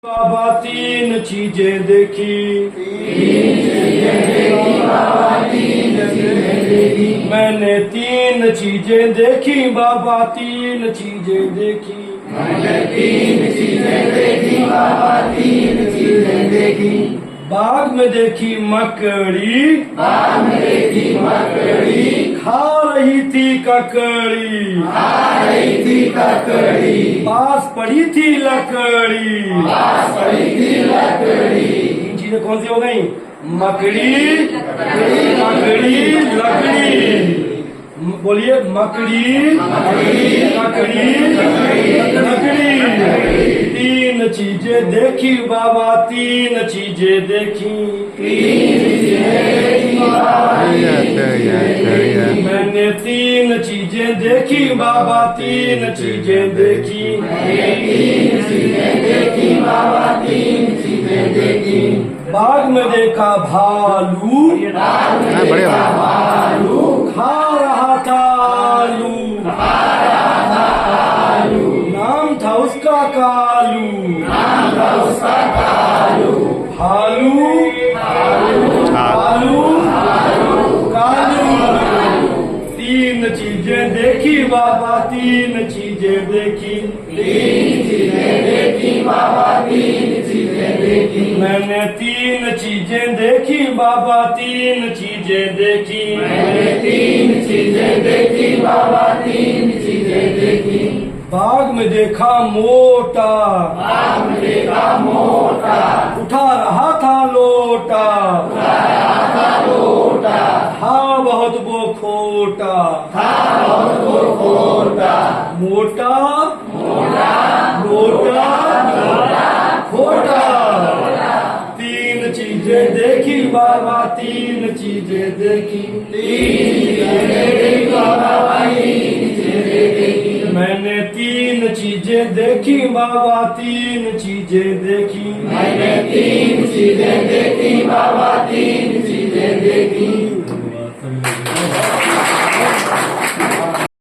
बाबा तीन चीजें देखी, मैंने तीन चीजें देखी बाबा तीन चीजें देखी, बाग में देखी मकड़ी, खा रही थी ककड़ी, पास पड़ी थी लकड़ी। तीन चीजें कौन सी हो गई? मकड़ी, मकड़ी, लकड़ी। बोलिए मकड़ी, लकड़ी, लकड़ी। तीन चीजें देखी बाबा तीन चीजें देखी, मैंने तीन चीजें देखी बाबा तीन चीजें देखी, बाग में देखा भालू, खा रहा था आलू, नाम था उसका कालू, भालू, कालू, तीन चीजें देखी बाबा तीन चीजें देखी, मैंने तीन चीजें देखी बाबा तीन चीजें देखी, बाग में देखा मोटा, उठा रहा था लोटा, था बहुत वो खोटा, मोटा, लोटा, खोटा। तीन चीजें देखी बाबा तीन चीजें देखी, मैंने तीन चीजें देखी बाबा तीन चीजें देखी,